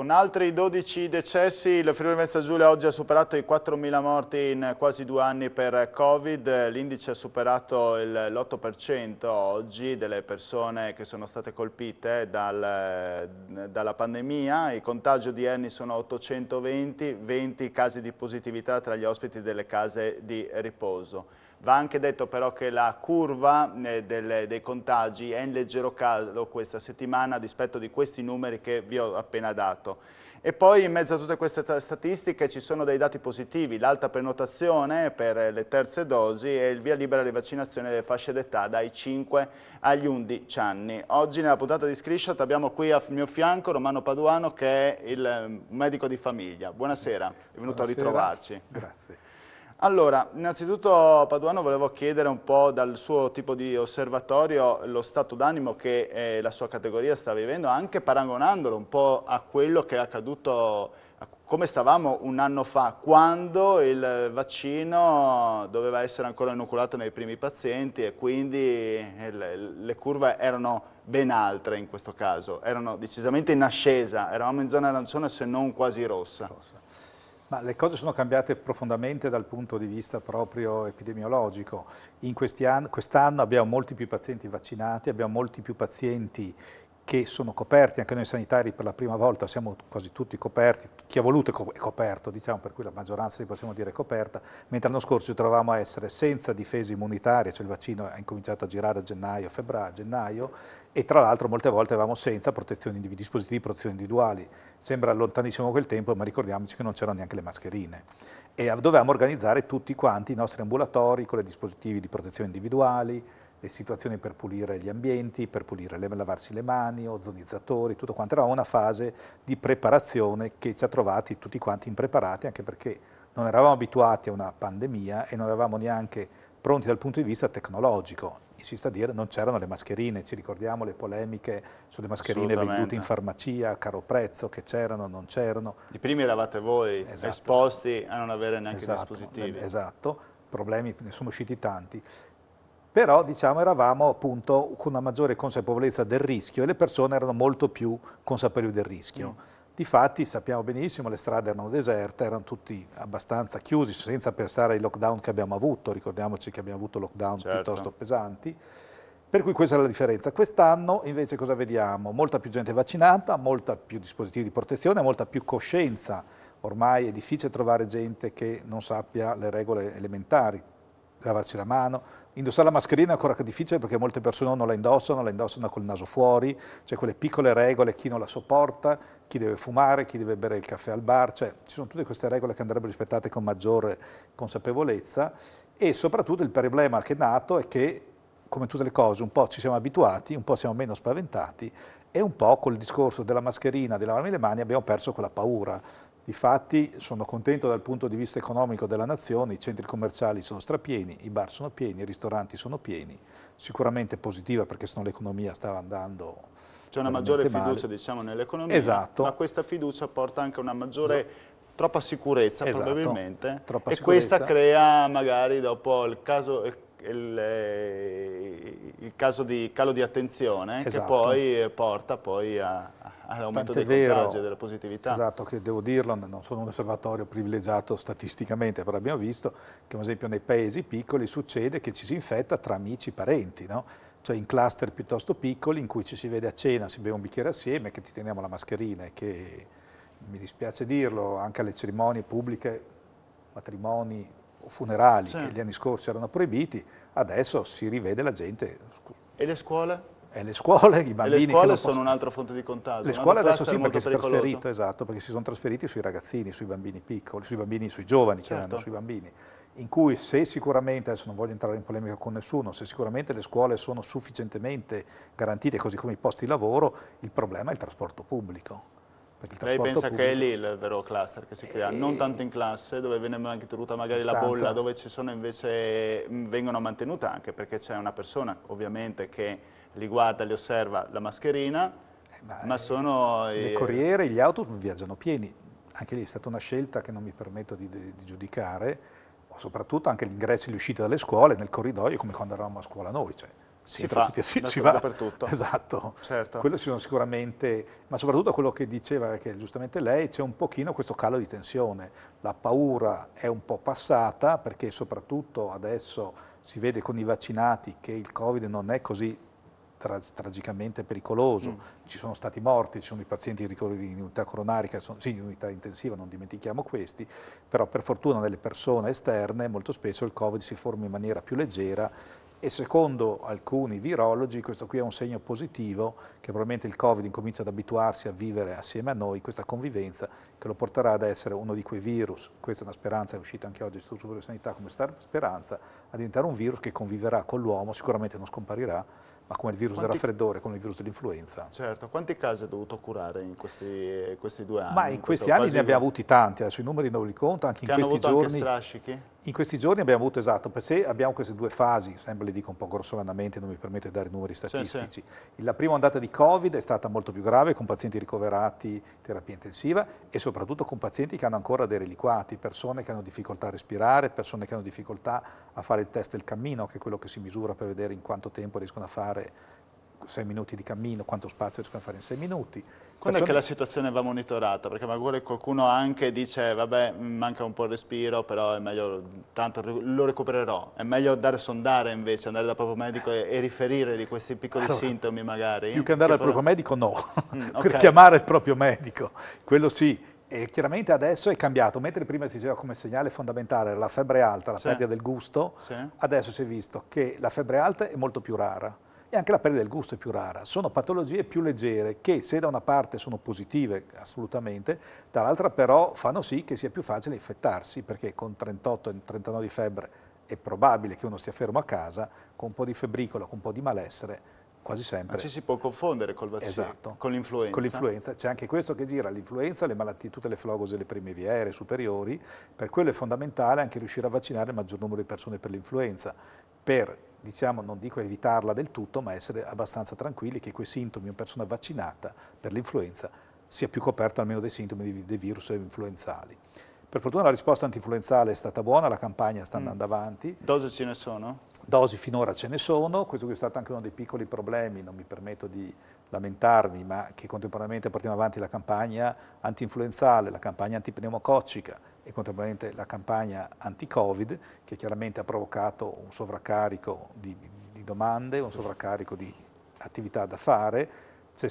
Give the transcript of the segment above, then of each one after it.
Con altri 12 decessi, il Friuli Venezia Giulia oggi ha superato i 4.000 morti in quasi 2 anni per Covid. L'indice ha superato l'8% oggi delle persone che sono state colpite dalla pandemia. I contagi odierni sono 820, 20 casi di positività tra gli ospiti delle case di riposo. Va anche detto però che la curva dei contagi è in leggero calo questa settimana a dispetto di questi numeri che vi ho appena dato. E poi in mezzo a tutte queste statistiche ci sono dei dati positivi, l'alta prenotazione per le terze dosi e il via libera alle vaccinazioni delle fasce d'età dai 5 agli 11 anni. Oggi nella puntata di Screenshot abbiamo qui al mio fianco Romano Paduano che è il medico di famiglia. Buonasera, è venuto a ritrovarci. Grazie. Allora, innanzitutto Paduano volevo chiedere un po' dal suo tipo di osservatorio lo stato d'animo che la sua categoria sta vivendo, anche paragonandolo un po' a quello che è accaduto, a come stavamo un anno fa, quando il vaccino doveva essere ancora inoculato nei primi pazienti e quindi le curve erano ben altre in questo caso, erano decisamente in ascesa, eravamo in zona arancione se non quasi rossa. Ma le cose sono cambiate profondamente dal punto di vista proprio epidemiologico. In quest'anno abbiamo molti più pazienti vaccinati, abbiamo molti più pazienti che sono coperti, anche noi sanitari per la prima volta siamo quasi tutti coperti, chi ha voluto è coperto, diciamo, per cui la maggioranza li possiamo dire coperta, mentre l'anno scorso ci trovavamo a essere senza difese immunitarie, cioè il vaccino ha incominciato a girare a gennaio, e tra l'altro molte volte avevamo senza dispositivi di protezione individuali. Sembra lontanissimo quel tempo, ma ricordiamoci che non c'erano neanche le mascherine. E dovevamo organizzare tutti quanti i nostri ambulatori con i dispositivi di protezione individuali, le situazioni per pulire gli ambienti, per lavarsi le mani, ozonizzatori, tutto quanto. Era una fase di preparazione che ci ha trovati tutti quanti impreparati, anche perché non eravamo abituati a una pandemia e non eravamo neanche pronti dal punto di vista tecnologico. Insiste a dire, non c'erano le mascherine, ci ricordiamo le polemiche sulle mascherine vendute in farmacia, caro prezzo, che c'erano, non c'erano. I primi eravate voi, esposti a non avere neanche i dispositivi. Esatto, problemi ne sono usciti tanti. Però diciamo eravamo appunto con una maggiore consapevolezza del rischio e le persone erano molto più consapevoli del rischio. Difatti sappiamo benissimo, le strade erano deserte, erano tutti abbastanza chiusi, senza pensare ai lockdown che abbiamo avuto, ricordiamoci che abbiamo avuto lockdown piuttosto pesanti, per cui questa è la differenza. Quest'anno invece cosa vediamo? Molta più gente vaccinata, molta più dispositivi di protezione, molta più coscienza. Ormai è difficile trovare gente che non sappia le regole elementari, lavarsi la mano. Indossare la mascherina è ancora difficile perché molte persone non la indossano col naso fuori, cioè quelle piccole regole, chi non la sopporta, chi deve fumare, chi deve bere il caffè al bar, cioè ci sono tutte queste regole che andrebbero rispettate con maggiore consapevolezza e soprattutto il problema che è nato è che, come tutte le cose, un po' ci siamo abituati, un po' siamo meno spaventati e un po' col discorso della mascherina, di lavarmi le mani, abbiamo perso quella paura. Difatti sono contento dal punto di vista economico della nazione, i centri commerciali sono strapieni, i bar sono pieni, i ristoranti sono pieni, sicuramente positiva perché sennò l'economia stava andando. C'è una maggiore fiducia diciamo nell'economia, ma questa fiducia porta anche una maggiore troppa sicurezza probabilmente e questa crea magari dopo il caso di calo di attenzione che poi porta all'aumento dei contagi e della positività. Esatto, che devo dirlo, non sono un osservatorio privilegiato statisticamente, però abbiamo visto che ad esempio nei paesi piccoli succede che ci si infetta tra amici, parenti, no? Cioè in cluster piuttosto piccoli in cui ci si vede a cena, si beve un bicchiere assieme, che ti teniamo la mascherina e che, mi dispiace dirlo, anche alle cerimonie pubbliche, matrimoni o funerali che gli anni scorsi erano proibiti, adesso si rivede la gente. E le scuole? E le scuole, i bambini. E le scuole sono un'altra fonte di contagio. Le scuole adesso sì, perché si è trasferito, esatto, perché si sono trasferiti sui ragazzini, sui bambini piccoli, sui giovani, sui bambini, in cui se sicuramente, adesso non voglio entrare in polemica con nessuno, se sicuramente le scuole sono sufficientemente garantite, così come i posti di lavoro, il problema è il trasporto pubblico. Lei pensa che è lì il vero cluster che si crea, non tanto in classe, dove viene anche tenuta magari la bolla, dove ci sono invece, vengono mantenute anche perché c'è una persona ovviamente che li guarda, li osserva la mascherina, ma sono... Le corriere, gli autobus viaggiano pieni, anche lì è stata una scelta che non mi permetto di giudicare, soprattutto anche gli ingressi e le uscite dalle scuole, nel corridoio, come quando eravamo a scuola noi, cioè si fa si va dappertutto. Esatto, Certo. quello ci sono sicuramente, ma soprattutto quello che diceva che giustamente lei, c'è un pochino questo calo di tensione, la paura è un po' passata perché soprattutto adesso si vede con i vaccinati che il Covid non è così tragicamente pericoloso, ci sono stati morti, ci sono i pazienti in unità coronarica, sì, in unità intensiva, non dimentichiamo questi, però per fortuna nelle persone esterne molto spesso il Covid si forma in maniera più leggera e secondo alcuni virologi questo qui è un segno positivo che probabilmente il Covid incomincia ad abituarsi a vivere assieme a noi, questa convivenza che lo porterà ad essere uno di quei virus, questa è una speranza, è uscita anche oggi dall'Istituto Superiore di Sanità come speranza, a diventare un virus che conviverà con l'uomo, sicuramente non scomparirà, ma come il virus del raffreddore, come il virus dell'influenza. Certo, quanti casi ha dovuto curare in questi 2 anni? Ma in questi anni ne abbiamo avuti tanti, adesso i numeri non li conto, anche in questi giorni. Che hanno avuto anche strascichi? In questi giorni abbiamo avuto, esatto, perché abbiamo queste 2 fasi, sempre le dico un po' grossolanamente, non mi permetto di dare numeri statistici. Sì. La prima ondata di Covid è stata molto più grave, con pazienti ricoverati in terapia intensiva e soprattutto con pazienti che hanno ancora dei reliquati, persone che hanno difficoltà a respirare, persone che hanno difficoltà a fare il test del cammino, che è quello che si misura per vedere in quanto tempo riescono a fare 6 minuti di cammino, quanto spazio riescono a fare in 6 minuti. Quando è che la situazione va monitorata? Perché magari qualcuno anche dice, vabbè, manca un po' il respiro, però è meglio, tanto lo recupererò. È meglio andare a sondare invece, andare dal proprio medico e riferire di questi piccoli sintomi magari? Più che andare dal proprio medico no, okay. Per chiamare il proprio medico, quello sì. E chiaramente adesso è cambiato, mentre prima si diceva come segnale fondamentale la febbre alta, la perdita del gusto, adesso si è visto che la febbre alta è molto più rara. E anche la perdita del gusto è più rara. Sono patologie più leggere che se da una parte sono positive assolutamente, dall'altra però fanno sì che sia più facile infettarsi perché con 38 e 39 di febbre è probabile che uno stia fermo a casa, con un po' di febbricolo, con un po' di malessere, quasi sempre. Ma ci si può confondere col vaccino, esatto. Con l'influenza. Con l'influenza, c'è anche questo che gira, l'influenza, le malattie, tutte le flogose, le prime viere, superiori, per quello è fondamentale anche riuscire a vaccinare il maggior numero di persone per l'influenza, per, diciamo, non dico evitarla del tutto, ma essere abbastanza tranquilli che quei sintomi, una persona vaccinata per l'influenza, sia più coperta almeno dei sintomi dei virus influenzali. Per fortuna la risposta antinfluenzale è stata buona, la campagna sta andando avanti. Dosi ce ne sono? Dosi finora ce ne sono, questo è stato anche uno dei piccoli problemi, non mi permetto di lamentarmi, ma che contemporaneamente portiamo avanti la campagna antinfluenzale, la campagna antipneumococcica e contemporaneamente la campagna anti-Covid, che chiaramente ha provocato un sovraccarico di domande, un sovraccarico di attività da fare. È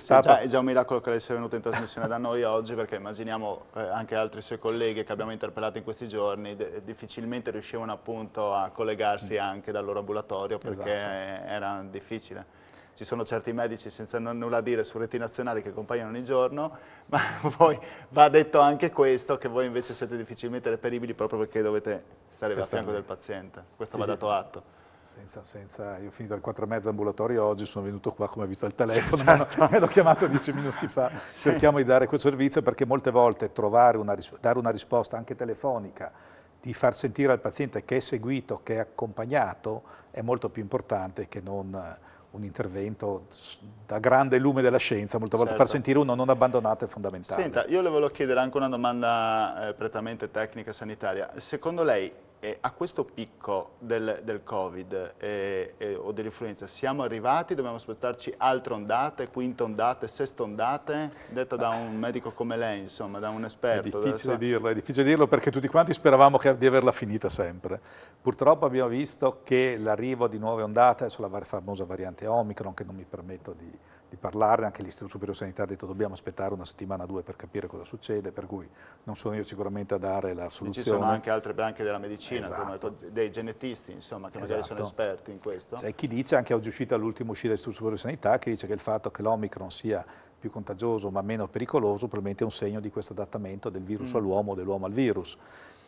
già un miracolo che lei sia venuto in trasmissione da noi oggi, perché immaginiamo anche altri suoi colleghi che abbiamo interpellato in questi giorni difficilmente riuscivano appunto a collegarsi anche dal loro ambulatorio perché era difficile. Ci sono certi medici, senza nulla a dire, su reti nazionali che compaiono ogni giorno, ma poi va detto anche questo, che voi invece siete difficilmente reperibili proprio perché dovete stare a fianco del paziente. Questo va dato atto. Io ho finito alle 4:30 ambulatorio oggi, sono venuto qua come ho visto al telefono, mi hanno chiamato 10 minuti fa, cerchiamo di dare quel servizio perché molte volte dare una risposta anche telefonica, di far sentire al paziente che è seguito, che è accompagnato, è molto più importante che non un intervento da grande lume della scienza, molte volte far sentire uno non abbandonato è fondamentale. Senta, io le volevo chiedere anche una domanda prettamente tecnica sanitaria. Secondo lei, a questo picco del Covid o dell'influenza siamo arrivati? Dobbiamo aspettarci altre ondate, quinte ondate, seste ondate? Detto da un medico come lei, insomma, da un esperto. È difficile dirlo perché tutti quanti speravamo di averla finita sempre. Purtroppo abbiamo visto che l'arrivo di nuove ondate, adesso la famosa variante Omicron, che non mi permetto di parlarne, anche l'Istituto Superiore di Sanità ha detto dobbiamo aspettare 1 settimana o 2 per capire cosa succede, per cui non sono io sicuramente a dare la soluzione. Ci sono anche altre branche della medicina, come dei genetisti, insomma, che magari sono esperti in questo. C'è chi dice, anche oggi uscita l'ultima uscita dell'Istituto Superiore di Sanità, che dice che il fatto che l'Omicron sia più contagioso ma meno pericoloso probabilmente è un segno di questo adattamento del virus all'uomo o dell'uomo al virus,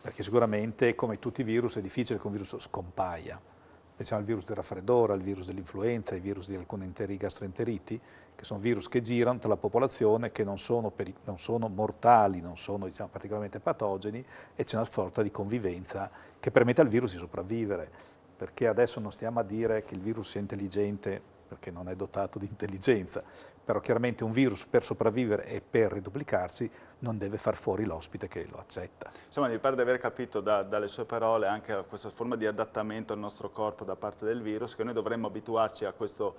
perché sicuramente come tutti i virus è difficile che un virus scompaia. Pensiamo al virus del raffreddore, al virus dell'influenza, ai virus di alcune gastroenteriti, che sono virus che girano tra la popolazione, che non sono mortali, non sono particolarmente patogeni e c'è una sorta di convivenza che permette al virus di sopravvivere, perché adesso non stiamo a dire che il virus sia intelligente perché non è dotato di intelligenza, però chiaramente un virus per sopravvivere e per riduplicarsi non deve far fuori l'ospite che lo accetta. Insomma, mi pare di aver capito dalle sue parole anche a questa forma di adattamento al nostro corpo da parte del virus, che noi dovremmo abituarci a questo,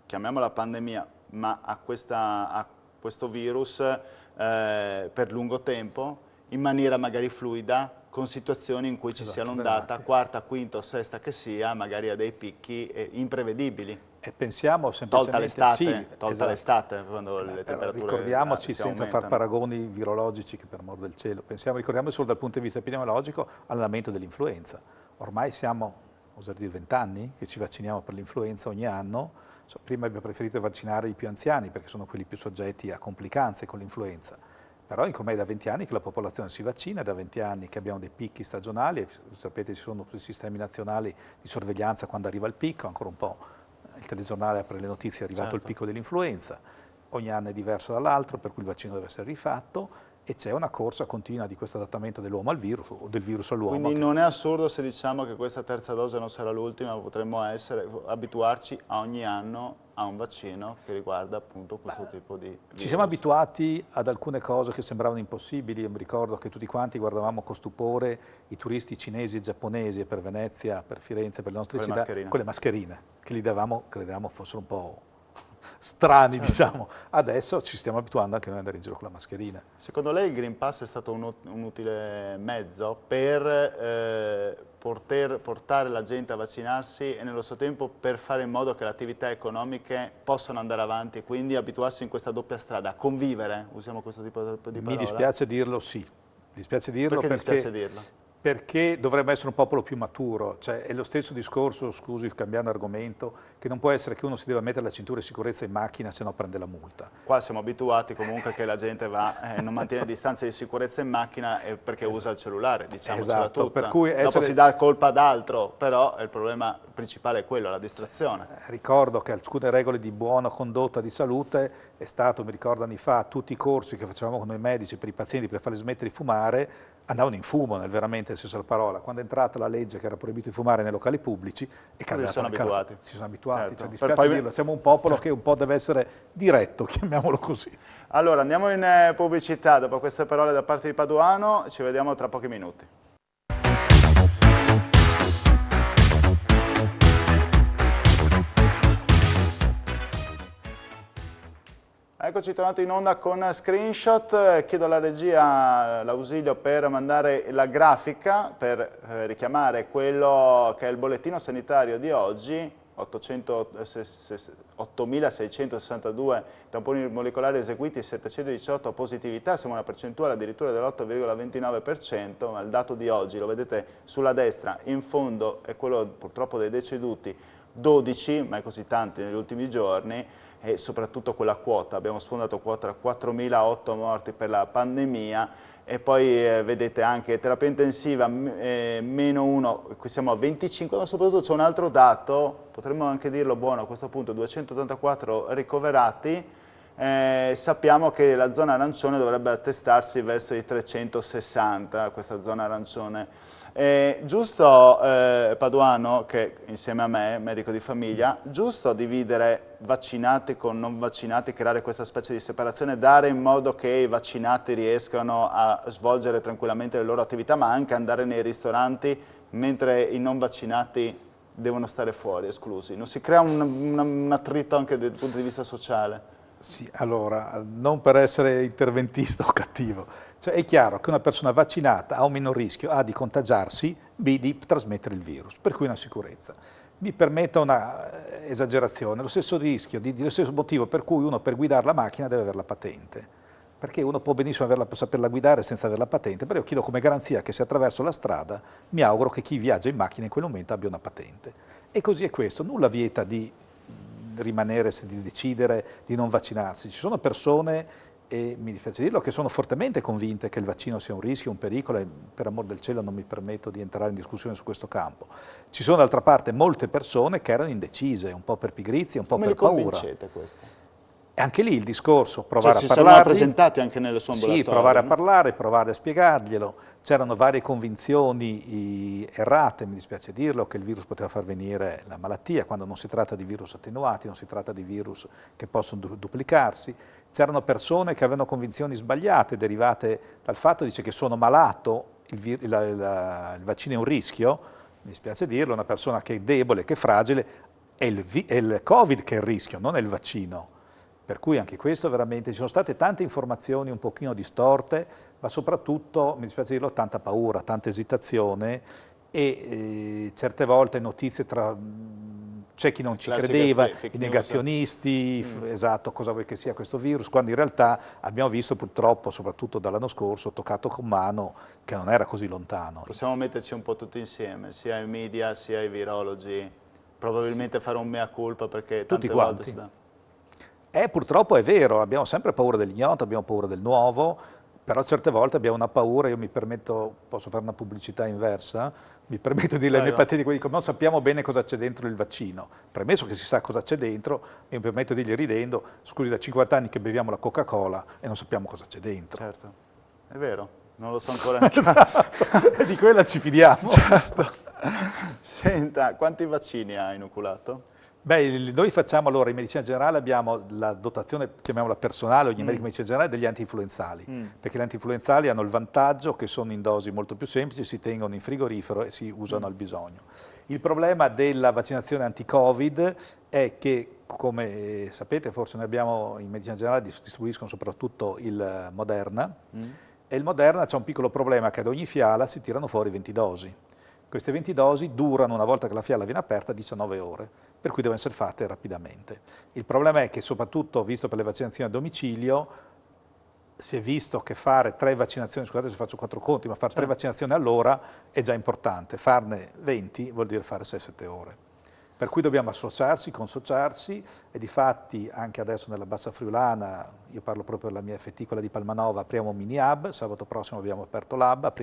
chiamiamola pandemia, ma a questo virus per lungo tempo, in maniera magari fluida, con situazioni in cui ci sia l'ondata, quarta, quinta o sesta che sia, magari a dei picchi imprevedibili. E pensiamo semplicemente... Tolta l'estate, quando le temperature ricordiamoci, si senza aumentano. far paragoni virologici, che per amor del cielo, ricordiamoci solo dal punto di vista epidemiologico all'andamento dell'influenza. Ormai siamo, oserei dire, 20 anni che ci vacciniamo per l'influenza ogni anno. Prima abbiamo preferito vaccinare i più anziani perché sono quelli più soggetti a complicanze con l'influenza. Però ormai è da 20 anni che la popolazione si vaccina, è da 20 anni che abbiamo dei picchi stagionali, sapete ci sono tutti i sistemi nazionali di sorveglianza quando arriva il picco, ancora un po' il telegiornale apre le notizie, è arrivato il picco dell'influenza, ogni anno è diverso dall'altro, per cui il vaccino deve essere rifatto e c'è una corsa continua di questo adattamento dell'uomo al virus o del virus all'uomo. Quindi non è assurdo se diciamo che questa terza dose non sarà l'ultima, potremmo abituarci a ogni anno a un vaccino che riguarda appunto questo tipo di virus. Ci siamo abituati ad alcune cose che sembravano impossibili. Io mi ricordo che tutti quanti guardavamo con stupore i turisti cinesi e giapponesi per Venezia, per Firenze, per le nostre città, con le mascherine, che li davamo, credevamo fossero un po' strani, diciamo. Adesso ci stiamo abituando anche noi ad andare in giro con la mascherina. Secondo lei il Green Pass è stato un utile mezzo per portare la gente a vaccinarsi e nello stesso tempo per fare in modo che le attività economiche possano andare avanti e quindi abituarsi in questa doppia strada, a convivere, usiamo questo tipo di parola? Mi dispiace dirlo, sì. Dispiace dirlo perché dispiace dirlo? Perché dovremmo essere un popolo più maturo, cioè è lo stesso discorso, scusi cambiando argomento, che non può essere che uno si deve mettere la cintura di sicurezza in macchina se no prende la multa. Qua siamo abituati comunque che la gente non mantiene distanze di sicurezza in macchina perché usa il cellulare, diciamocela tutta. Per cui dopo si dà colpa ad altro, però il problema principale è quello, la distrazione. Ricordo che alcune regole di buona condotta di salute è stato, mi ricordo anni fa, tutti i corsi che facevamo con noi medici per i pazienti per farli smettere di fumare, andavano in fumo nel veramente senso della parola. Quando è entrata la legge che era proibito di fumare nei locali pubblici è cambiato. Si sono abituati. Certo. Cioè, dispiace dirlo, siamo un popolo che un po' deve essere diretto, chiamiamolo così. Allora andiamo in pubblicità, dopo queste parole da parte di Paduano ci vediamo tra pochi minuti. Eccoci tornati in onda con Screenshot, chiedo alla regia l'ausilio per mandare la grafica per richiamare quello che è il bollettino sanitario di oggi, 8.662 tamponi molecolari eseguiti, 718 positività, siamo a una percentuale addirittura dell'8,29%, ma il dato di oggi lo vedete sulla destra, in fondo è quello purtroppo dei deceduti, 12, mai così tanti negli ultimi giorni, e soprattutto quella quota, abbiamo sfondato quota 4.008 morti per la pandemia e poi vedete anche terapia intensiva meno 1, qui siamo a 25, ma soprattutto c'è un altro dato, potremmo anche dirlo buono a questo punto, 284 ricoverati, sappiamo che la zona arancione dovrebbe attestarsi verso i 360, questa zona arancione. Giusto Paduano, che insieme a me, medico di famiglia, giusto dividere vaccinati con non vaccinati, creare questa specie di separazione, dare in modo che i vaccinati riescano a svolgere tranquillamente le loro attività, ma anche andare nei ristoranti, mentre i non vaccinati devono stare fuori, esclusi. Non si crea un attrito anche dal punto di vista sociale? Sì, allora, non per essere interventista o cattivo, cioè è chiaro che una persona vaccinata ha un minor rischio A di contagiarsi, B di trasmettere il virus, per cui una sicurezza. Mi permetta una esagerazione, lo stesso rischio, lo stesso motivo per cui uno per guidare la macchina deve avere la patente, perché uno può benissimo saperla guidare senza avere la patente, però io chiedo come garanzia che se attraverso la strada mi auguro che chi viaggia in macchina in quel momento abbia una patente. E così è questo, nulla vieta di rimanere, di decidere di non vaccinarsi. Ci sono persone, e mi dispiace dirlo, che sono fortemente convinte che il vaccino sia un rischio, un pericolo e per amor del cielo non mi permetto di entrare in discussione su questo campo. Ci sono d'altra parte molte persone che erano indecise, un po' per pigrizia, un po' per paura. Come li convincete questo? anche lì il discorso, Cioè provare si a sono parlargli. presentati anche nel suo ambulatorio? Sì, provare a no? parlare, provare a spiegarglielo. C'erano varie convinzioni errate, mi dispiace dirlo, che il virus poteva far venire la malattia, quando non si tratta di virus attenuati, non si tratta di virus che possono duplicarsi. C'erano persone che avevano convinzioni sbagliate, derivate dal fatto, dice, che sono malato, il vaccino è un rischio, mi dispiace dirlo, una persona che è debole, che è fragile, è il Covid che è il rischio, non è il vaccino. Per cui anche questo veramente, ci sono state tante informazioni un pochino distorte, ma soprattutto, mi dispiace dirlo, tanta paura, tanta esitazione e certe volte notizie c'è chi non ci Classiche credeva, fake i news. negazionisti, esatto, cosa vuoi che sia questo virus, quando in realtà abbiamo visto purtroppo, soprattutto dall'anno scorso, toccato con mano, che non era così lontano. Possiamo metterci un po' tutti insieme, sia i media sia i virologi, probabilmente fare un mea culpa perché Tutti tante volte quanti. si dà. Purtroppo è vero, abbiamo sempre paura dell'ignoto, abbiamo paura del nuovo, però certe volte abbiamo una paura, io mi permetto, posso fare una pubblicità inversa, mi permetto di dire ai miei pazienti, quelli dicono non sappiamo bene cosa c'è dentro il vaccino, premesso che si sa cosa c'è dentro, mi permetto di dirgli ridendo, scusi da 50 anni che beviamo la Coca-Cola e non sappiamo cosa c'è dentro. Certo, è vero, non lo so ancora neanche. Esatto. Di quella ci fidiamo. Certo. Senta, quanti vaccini ha inoculato? Beh, noi facciamo allora in medicina generale abbiamo la dotazione, chiamiamola personale, ogni medico di medicina generale, degli antinfluenzali, perché gli antinfluenzali hanno il vantaggio che sono in dosi molto più semplici, si tengono in frigorifero e si usano al bisogno. Il problema della vaccinazione anti-Covid è che, come sapete, forse noi abbiamo in medicina generale distribuiscono soprattutto il Moderna, e il Moderna c'è un piccolo problema che ad ogni fiala si tirano fuori 20 dosi. Queste 20 dosi durano, una volta che la fiala viene aperta, 19 ore, per cui devono essere fatte rapidamente. Il problema è che, soprattutto visto per le vaccinazioni a domicilio, si è visto che fare 3 vaccinazioni, scusate se faccio 4 conti, ma fare 3 vaccinazioni all'ora è già importante, farne 20 vuol dire fare 6-7 ore. Per cui dobbiamo associarsi, consociarsi e difatti anche adesso nella Bassa Friulana, io parlo proprio della mia fetticola di Palmanova, apriamo un mini hub, sabato prossimo abbiamo aperto l'hub,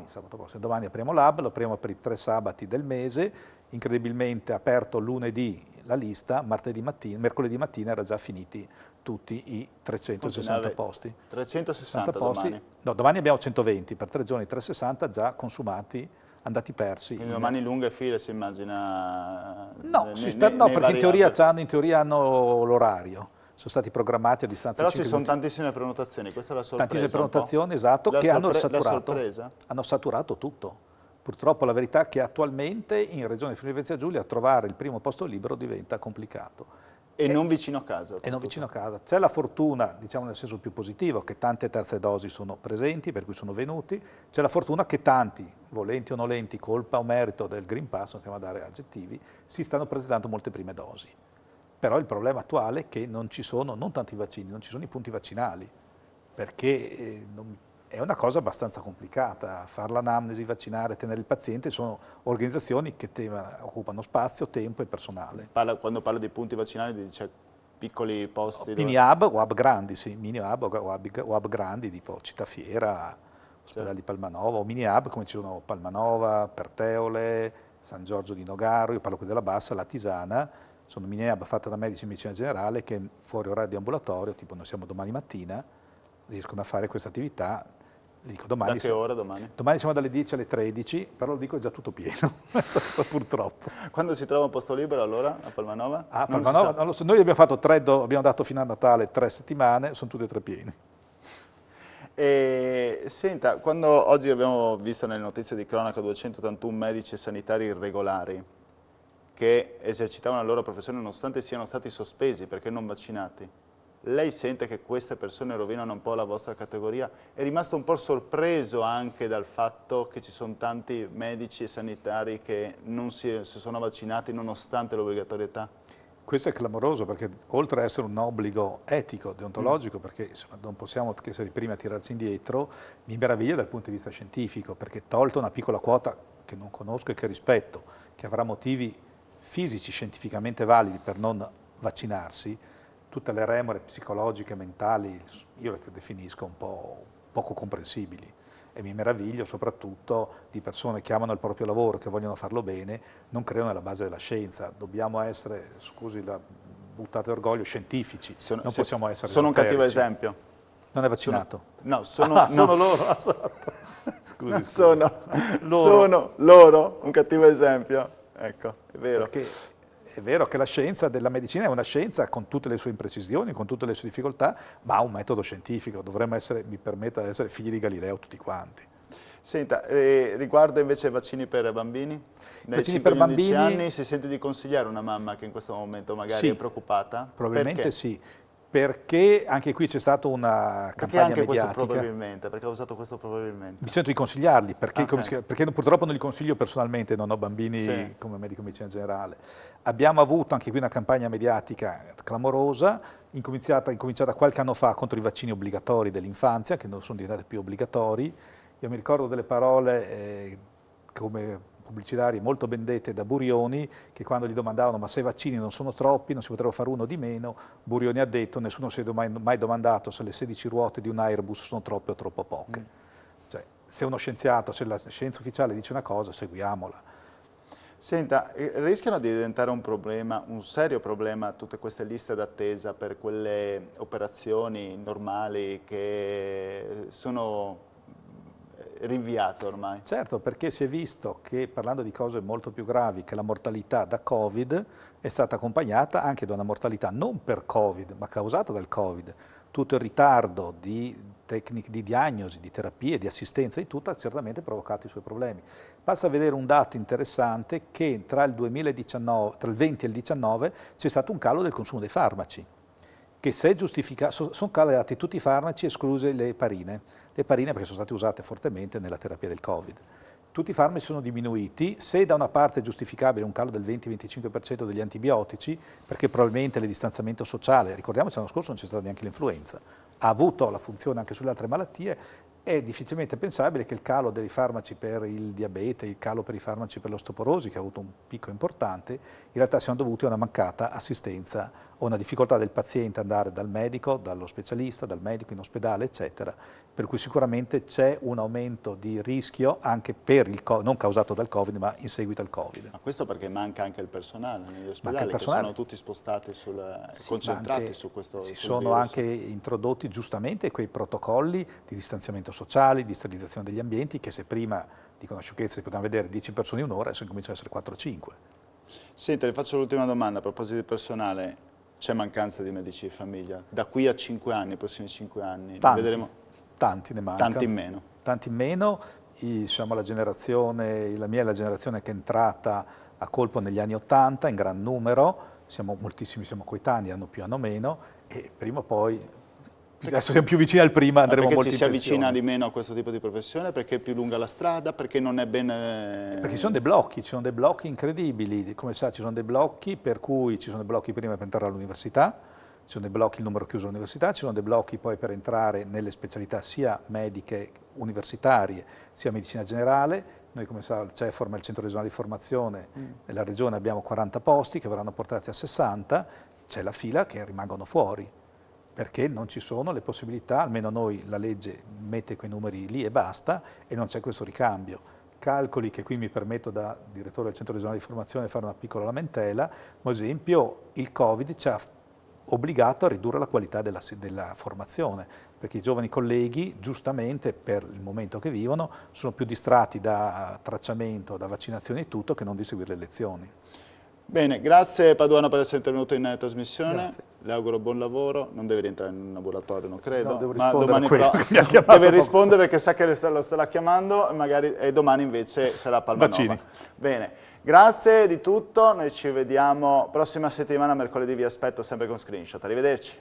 sabato prossimo, domani apriamo l'hub, lo apriamo per i 3 sabati del mese, incredibilmente aperto lunedì la lista, mercoledì mattina era già finiti tutti i 360 posti. 360 posti. domani? No, domani abbiamo 120, per 3 giorni 360 già consumati, andati persi. Quindi domani lunghe file si immagina? No, no, perché in teoria hanno l'orario. Sono stati programmati a distanza Però di 5 ci sono minuti. tantissime prenotazioni, questa è la sorpresa. Tantissime prenotazioni, esatto, che hanno saturato tutto. Purtroppo la verità è che attualmente in Regione Friuli-Venezia Giulia trovare il primo posto libero diventa complicato. E non vicino a casa. E non vicino a casa. C'è la fortuna, diciamo nel senso più positivo, che tante terze dosi sono presenti, per cui sono venuti. C'è la fortuna che tanti, volenti o nolenti, colpa o merito del Green Pass, non stiamo a dare aggettivi, si stanno presentando molte prime dosi. Però il problema attuale è che non ci sono, non tanti vaccini, non ci sono i punti vaccinali, perché è una cosa abbastanza complicata. Fare l'anamnesi, vaccinare, tenere il paziente, sono organizzazioni che occupano spazio, tempo e personale. Quando parlo di punti vaccinali dice piccoli posti? Mini hub o hub grandi, sì, mini hub o hub grandi, tipo Cittafiera, Ospedale di Palmanova, o mini hub come ci sono Palmanova, Perteole, San Giorgio di Nogaro, io parlo qui della Bassa, La Tisana, sono mini hub fatte da medici in medicina generale che fuori orario di ambulatorio, tipo noi siamo domani mattina, riescono a fare questa attività. Dico, domani da che ora domani? Domani siamo dalle 10 alle 13, però lo dico è già tutto pieno, purtroppo. Quando si trova un posto libero allora a Palmanova? A Palmanova non lo so. Noi abbiamo dato fino a Natale 3 settimane, sono tutte e 3 piene. E, senta, quando oggi abbiamo visto nelle notizie di cronaca 281 medici e sanitari irregolari che esercitavano la loro professione nonostante siano stati sospesi perché non vaccinati, lei sente che queste persone rovinano un po' la vostra categoria? È rimasto un po' sorpreso anche dal fatto che ci sono tanti medici e sanitari che non si sono vaccinati nonostante l'obbligatorietà? Questo è clamoroso perché oltre ad essere un obbligo etico, deontologico, perché insomma, non possiamo che essere i primi a tirarci indietro, mi meraviglia dal punto di vista scientifico, perché tolto una piccola quota che non conosco e che rispetto, che avrà motivi fisici scientificamente validi per non vaccinarsi, tutte le remore psicologiche, mentali, io le definisco un po' poco comprensibili. E mi meraviglio soprattutto di persone che amano il proprio lavoro, che vogliono farlo bene, non credono nella base della scienza. Dobbiamo essere, scusi buttate d'orgoglio, scientifici, non possiamo essere sono un cattivo esoterici. esempio. Non è vaccinato? Sono loro, esatto. Scusi. Sono loro un cattivo esempio. Ecco, è vero. Perché è vero che la scienza della medicina è una scienza con tutte le sue imprecisioni, con tutte le sue difficoltà, ma ha un metodo scientifico. Dovremmo essere, mi permetta di essere figli di Galileo tutti quanti. Senta, riguardo invece i vaccini per bambini, dai 5-11 anni si sente di consigliare una mamma che in questo momento magari è preoccupata? Probabilmente sì, perché anche qui c'è stata una campagna mediatica. Questo probabilmente? Perché ho usato questo probabilmente? Mi sento di consigliarli, perché purtroppo non li consiglio personalmente, non ho bambini come medico di medicina generale. Abbiamo avuto anche qui una campagna mediatica clamorosa, incominciata qualche anno fa contro i vaccini obbligatori dell'infanzia, che non sono diventati più obbligatori. Io mi ricordo delle parole come pubblicitarie molto ben dette da Burioni, che quando gli domandavano ma se i vaccini non sono troppi, non si potrebbe fare uno di meno, Burioni ha detto nessuno si è mai domandato se le 16 ruote di un Airbus sono troppe o troppo poche. Cioè, se uno scienziato, se la scienza ufficiale dice una cosa, seguiamola. Senta, rischiano di diventare un problema, un serio problema, tutte queste liste d'attesa per quelle operazioni normali che sono rinviate ormai? Certo, perché si è visto che, parlando di cose molto più gravi, che la mortalità da Covid è stata accompagnata anche da una mortalità non per Covid, ma causata dal Covid. Tutto il ritardo di tecniche di diagnosi, di terapie, di assistenza, di tutto ha certamente provocato i suoi problemi. Basta vedere un dato interessante che tra il 2019, tra il 20 e il 19 c'è stato un calo del consumo dei farmaci, che se è giustificato, sono calati tutti i farmaci escluse le eparine perché sono state usate fortemente nella terapia del Covid. Tutti i farmaci sono diminuiti, se da una parte è giustificabile un calo del 20-25% degli antibiotici, perché probabilmente il distanziamento sociale, ricordiamoci l'anno scorso non c'è stata neanche l'influenza, ha avuto la funzione anche sulle altre malattie, è difficilmente pensabile che il calo dei farmaci per il diabete, il calo per i farmaci per l'osteoporosi, che ha avuto un picco importante, in realtà siano dovuti a una mancata assistenza o una difficoltà del paziente ad andare dal medico, dallo specialista, dal medico in ospedale, eccetera. Per cui sicuramente c'è un aumento di rischio anche per il non causato dal Covid, ma in seguito al Covid. Ma questo perché manca anche il personale negli ospedali, che sono tutti spostati, concentrati su questo virus. Si sono anche introdotti giustamente quei protocolli di distanziamento sociale, di sterilizzazione degli ambienti, che se prima, dicono sciocchezze, si potevano vedere 10 persone in un'ora, adesso cominciano ad essere 4-5. Senta, le faccio l'ultima domanda a proposito di personale. C'è mancanza di medici di famiglia? Da qui a 5 anni, i prossimi 5 anni? Tanti ne mancano. Tanti in meno? Tanti in meno. Diciamo, la mia è la generazione che è entrata a colpo negli anni 80 in gran numero, moltissimi siamo coetanei, hanno più, hanno meno, e prima o poi, adesso siamo più vicini al prima, andremo molto in pensione. Perché ci si avvicina di meno a questo tipo di professione? Perché è più lunga la strada? Perché non è ben... Perché ci sono dei blocchi incredibili, come sa ci sono dei blocchi per cui ci sono dei blocchi prima per entrare all'università, ci sono dei blocchi, il numero chiuso all'università, ci sono dei blocchi poi per entrare nelle specialità sia mediche universitarie sia medicina generale. Noi, come sa, il CEFORM è il centro regionale di formazione, nella regione abbiamo 40 posti che verranno portati a 60, c'è la fila che rimangono fuori, perché non ci sono le possibilità, almeno noi la legge mette quei numeri lì e basta, e non c'è questo ricambio. Calcoli che qui mi permetto da direttore del centro regionale di formazione fare una piccola lamentela, ad esempio il Covid ci ha obbligato a ridurre la qualità della formazione, perché i giovani colleghi, giustamente per il momento che vivono, sono più distratti da tracciamento, da vaccinazioni e tutto, che non di seguire le lezioni. Bene, grazie Paduano per essere intervenuto in trasmissione, Grazie. Le auguro buon lavoro, non deve rientrare in un laboratorio, non credo, no, devo ma domani deve rispondere perché sa che lo starà chiamando e domani invece sarà a Palmanova. Bene, grazie di tutto, noi ci vediamo prossima settimana, mercoledì vi aspetto sempre con Screenshot, arrivederci.